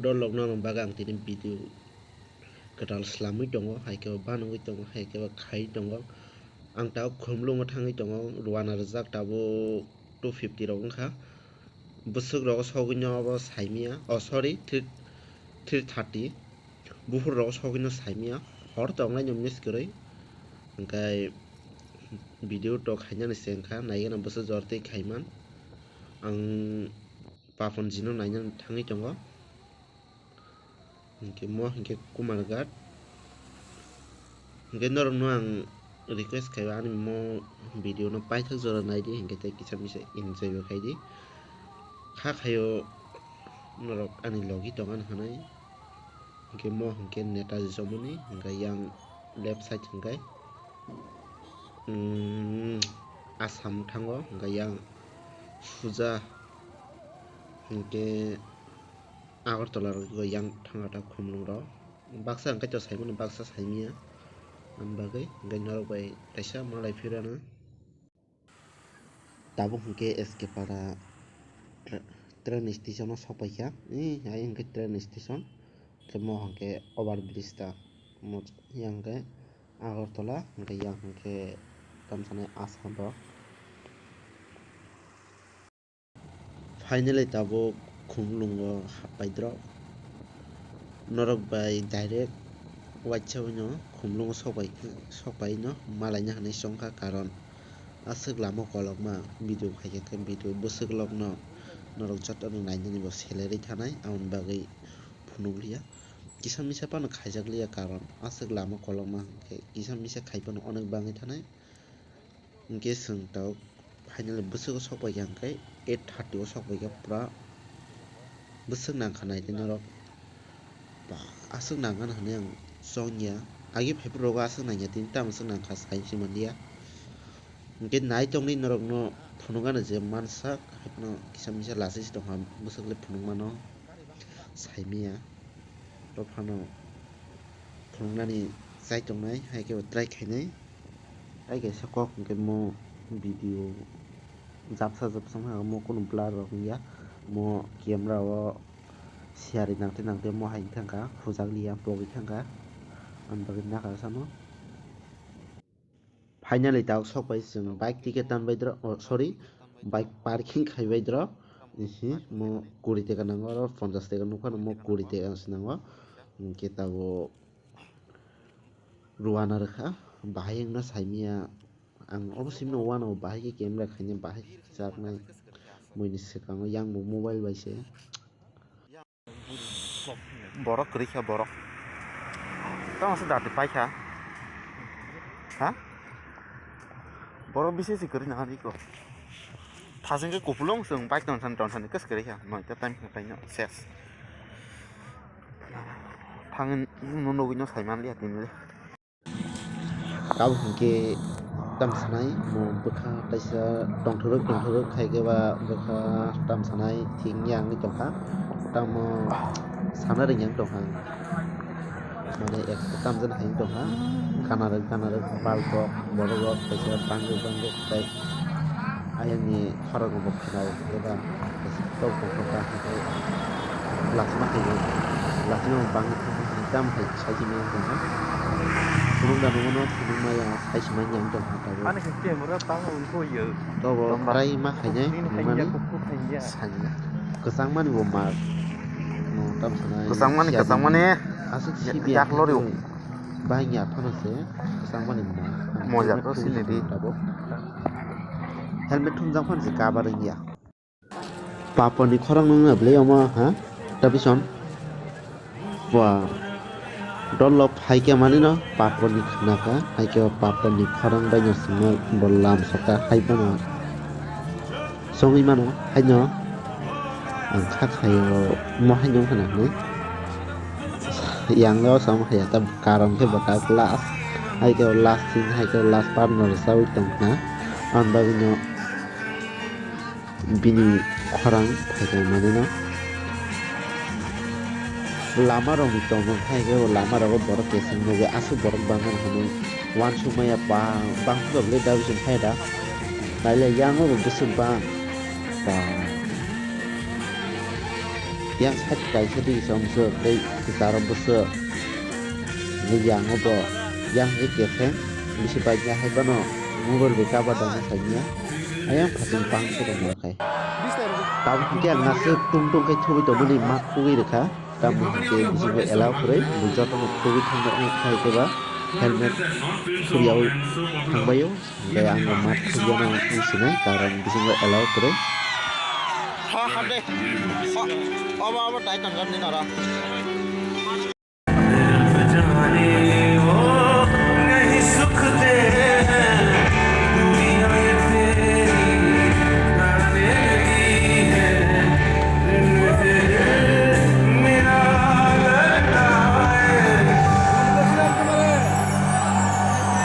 dol log na bagang tin video ketal slamui tongo haike banui tongo haike khai tongo ang ta khumlung thangi tongo ruana rijak tabo 250 rok wngkha busuk rok sogino abo saimia sorry 330 bufur rok sogino saimia hor tonglai nyom niskroi angkai video to khainani sengkha naigana busuk jortei khaiman ang papon jino nainani thangi tongo hingke mo hingke kumargat hingke norok no ang request khaiba ani mo video no paithak jora naidi hingke tei kisa misa enjoy bo khaidi kha khayo norok ani logi tongan hanai hingke mo hingke netaji somoni hingke yang left side hingkai Assam thango hingke yang Suja hingke Agartala rok yang thangata khumlung rok baksa hingkai to saimani baksa saimia ambagai hingke norok bai kaisa malai phirana tabo hingke SK para train station o sopaikha ai hingke train station mo hingke overbridge ta yang hingke Agartala hingke yang hingke tamsanai Assam rok finally tabo khumlungo hapaidrok norok bai direct waitchawino khumlungo sokpai no malaina hanai songkha karon asuk lama kolokma video khaikha video busuk lok no norok jotono nainani bo salary thanai amoni bagui phunukliya kisa misa pano khaijakliya karon asuk lama kolokma hingke kisa misa khaipano onek bangai thanai hingke swng tok finally busugo sokpaikha hingke 830 o sokpaikha pura busuk nangkhanai tei norok asuk nangkhan hanai ang songya agi paper rogo asuk nangya tini tamasuk nangkha saisi manliya hingke nai tongni norok no phunukgano je mansak haipano kisa misa lasais tongkha busukle phunukmano saimia rofano phunuknani chai tongnai haike try khainai ai kaisa kok hingke mo video japsa japsa mo kono blur rok wngya mo camera o siari nangte mo haing thangka hujakliya pogui thangka ani bagui naka samo finally tak sokpai chwng bike ticket tanbai dro sorry bike parking khaibai dro mo 20 taka nango oro 50 taka nukphano mo 20 taka nango hingke tabo ruana rwkha bahai wngna saimia ang obosimno uano bahai ke camera khaina bahai chaknai moini swkango yang bo mobile bai se borok kwri kha borok tamo se dati paikha ha borok bisi kwri nangani ko thasingke kupulung swng bike tonsan kes kwri kha noita time khaino ses thangin nunugui no saimanliya tinle kabo hingke tamsanai mo bwkha kaisa tongthorok khaike ba bwkha tamsanai thing yang ni tongkha tamo sana ringyang tongkha mane ekta tamjan haing tongkha kanarok balrok borok kaisa banggo tei ayangni khorok bo khinau eba tok tongkha hingke lasma khayo lasma bangi tam hai saijini tongkha Turun dan rumah rumah yang saya cuma yang dong atau Anak kecil murah tahu untuk ya. Tahu rai makanya mana sana kesang mana bomar. Tam sana. Kesang mana? Asik sih biar lori. Banyak panas ya. Kesang mana mana. Mau jatuh sini di. Helmet tunjang pan sekabar ya. Papa ni korang nunggu beli ama ha? Tapi son. Wah. Dolop haike manino paponi khnaka haike paponi khorang baino simo bolam soka haibano songi mano haino ang khayo mo haino khana ni yang lo sam haya tab karam ke baka class haike last thing haike last partner sawi tongna an bagino bini khorang haike manino lama rong itu mungkin kayak lama rong borok kesing moga asu borok bangun hanu wan sumaya bang juga boleh dah bisa faedah lalu yang mau besar bang tiang sat kai sedi som se dei tarom bose ni yang obo yang ke fen bisi baiknya hai bano mobile be kaba dong sanya ayam pating pang se dong kai tam ke ngasuk tung tung kai thubi to mani mak kui rekha tam ke bisi be allow kore bujo to thubi thang kai ke ba helmet suriau thangbayo le ang mat khujana sinai karon bisi be allow kore ha ha de aba dai tan gan ni nara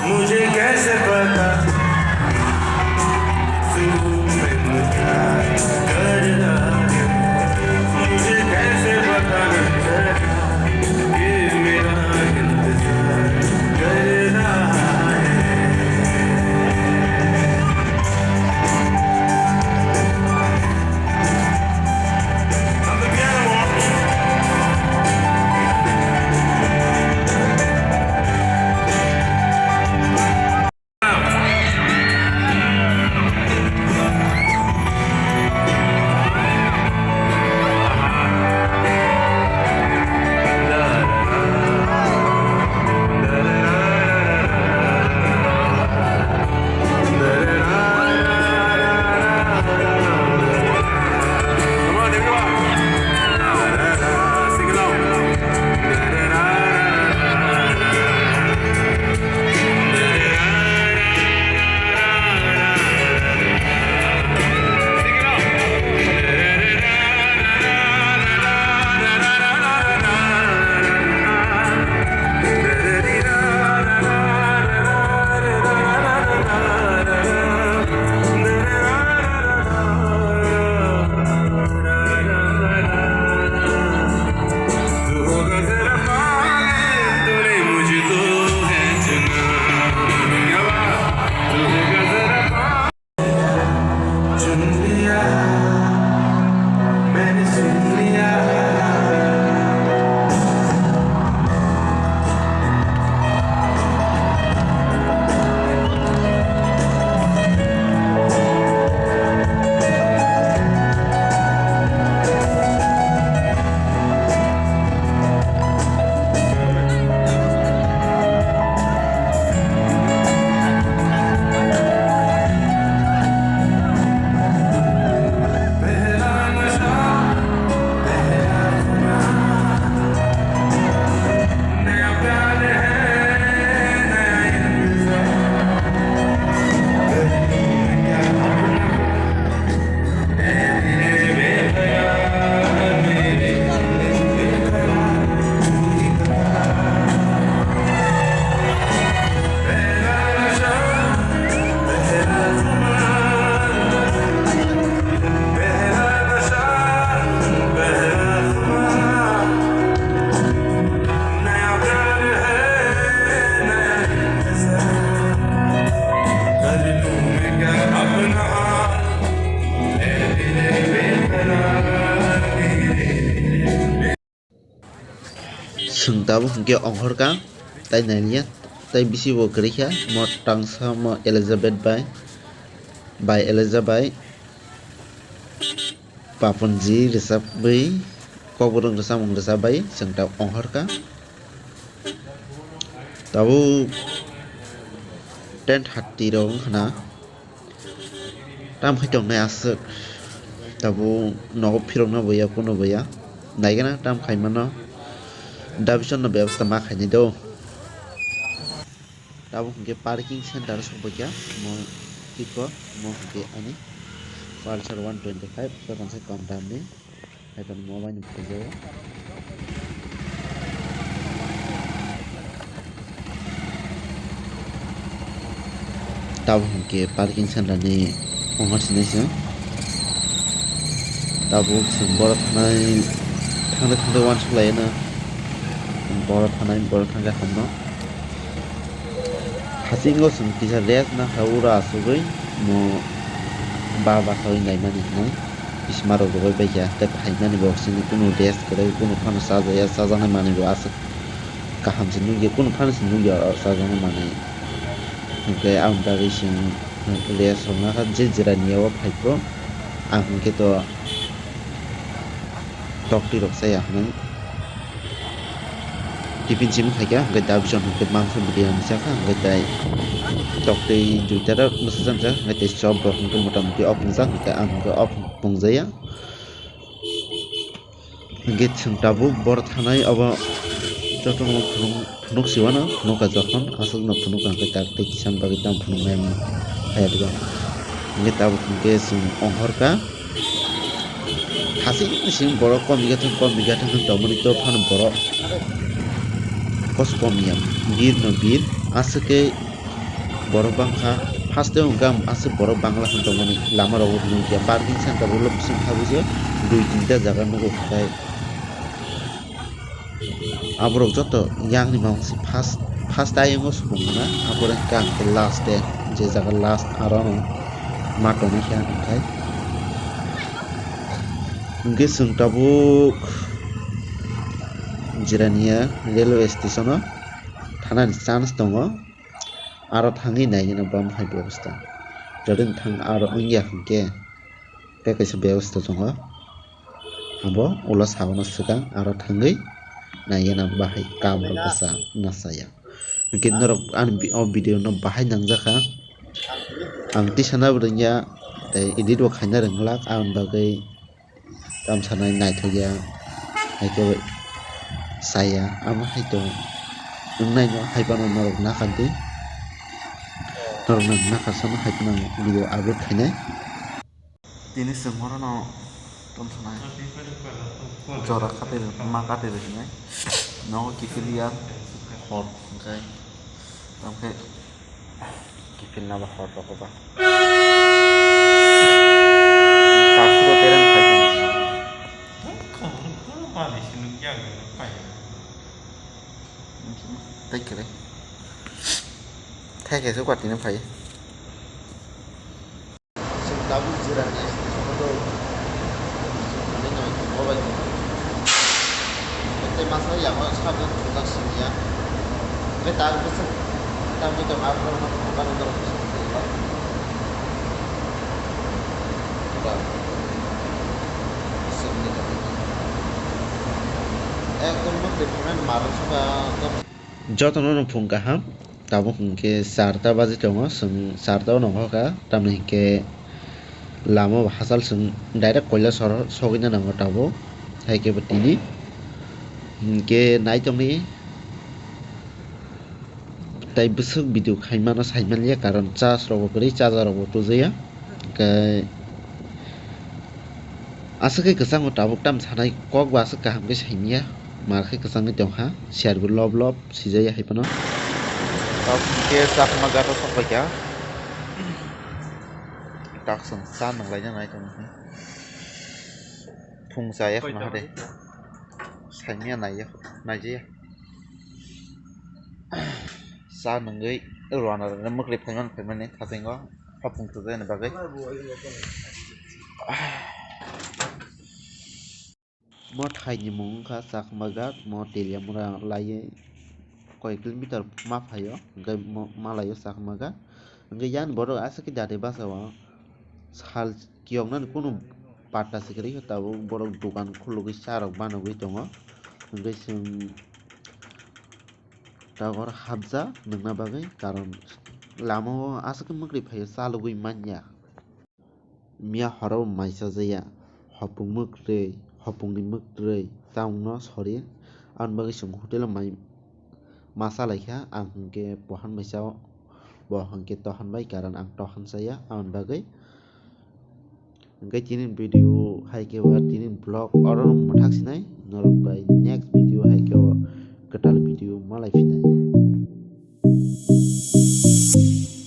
मुझे कैसे पता तू मैनू प्यार करदा है मुझे कैसे पता ये मेरा इंतजार करदा है I'm the piano sungtabu hingke onghorka tai naiya tai bisi bo kerikha mo tangsa mo Elizabeth by Elizabeth papunji resap bai koburung resam resap bai sungta onghorka tabu 10:30 rong khana tam khaitong nai asuk tabu no phirong na boya kuno boya naigana tam khaimano Davison no ব্যবস্থা মা খাইনি do tabu hingke parking center sobokya mo tiko mo hingke ani Pulsar 125 so kan se kom dam ni aiton mo bani phojo tabu hingke parking center ni onghar sinai tabu sing bor thanai thangde wan sulai na bor thanai bor thangga hamno hasingo sung kisa res na haura asugoi mo baba soi nai mani nai bismarok rogoi baikha tei hainani bo sini kuno desk koroi kuno phano sajaya sajana manui bo asuk kaham se nugya kuno phano se nugya sajana manui hingke ang bagui sing les rongna kha je jirani o phaipro ang hingke to tokti rok saya hmang tifin sim khaika hingke dabjon hingke mangso biryani saka hingke tai tokti duita ra musajam ja hingke tai chop rok hingke motamuti opung jak hingke ang hingke opung pungjaya hingke chung tabuk bor thanai abo jotono phunuk siwano phunuka jokhon asukno phunuk hingke tak tei kisan bagui tam phunuk mai hayadga hingke tabuk hingke chung onghorka hasing sing borok kom biga thang tomoni to phan borok kos komiyam bir no bir asake borok bangkha haste ungam asuk borok bangla han tomoni lama ro nungya parking center ulo sing habuje 2-3 jaga nugo khai aborok joto yang ni mangsi first time os bungna aborok kang last day je jaga last arono matoni khan khai hingke chung tabuk jirania railway station o thanani chance tongo aro thangui naigena bam hai ব্যবস্থা jodin thang aro ongya hingke tei kaisa ব্যবস্থা tongo abo ulo sagono swkang aro thangui naigena bahai kam rok basa nasaya hingke norok ani o video no bahai nangjaka ang tisana bringya tei edit bo khaina ringlak ang bagui tam sanai naithokya haike saya amo haito ungnai no haibano norok nakanti norok nang nakasano haipano video upload khainai tini sengmorono tom sanai jora kate ma kate riknai no kifilia hor kai tamke kifil na ba hor rokoba takuro teren khai take cái đấy thay cái số quạt thì nó phải sừng đau gì ra này không đâu nên nói có vậy cái mà sao dạng nó sao được chúng ta xử lý á cái ta cũng biết ta mới cầm áo nó không bao giờ jotono no phung kaham tabo hingke 4ta baje tongo sing 4ta no hoka tamni hingke lama hasal sing direct koila sogina nango tabo haike botini hingke naitongni tai busuk video khaimano saimania karon charge rogo kri charger rogo tujaya ke asake kesang tabuk tam sanai kok ba asuk kaham ke saimia marke kesang tongha share bu lob sijaya haipano ke sak magato sokya tak sang san nang laina nai tong phung saya khna hade saimia nai je sa nangai rona na maklip phaiman ne thasengo phapung tu ne bagai mo thai ni mung kha sak magat mo telia mura laye koi kilometer ma phayo ngai ma layo sak maga ngai yan boro asaki date basawa sal kiyong nan kunu pata sikri tabo borok dukan khulugi sarok banogui tongo ngai sing tagor habja nungna bagai karon lamo asaki mukri phayo salugui manya mia horo maisa jaya hopung mukrei hopungni mukrei taungno sori an bagai sung hotel mai masa laikha ang hingke pohan maisa bo hingke tohan bai karon ang tohan saya an bagai hingke tinin video haike wa tinin vlog oron mathak sinai norok bai next video haike ketal video malai finai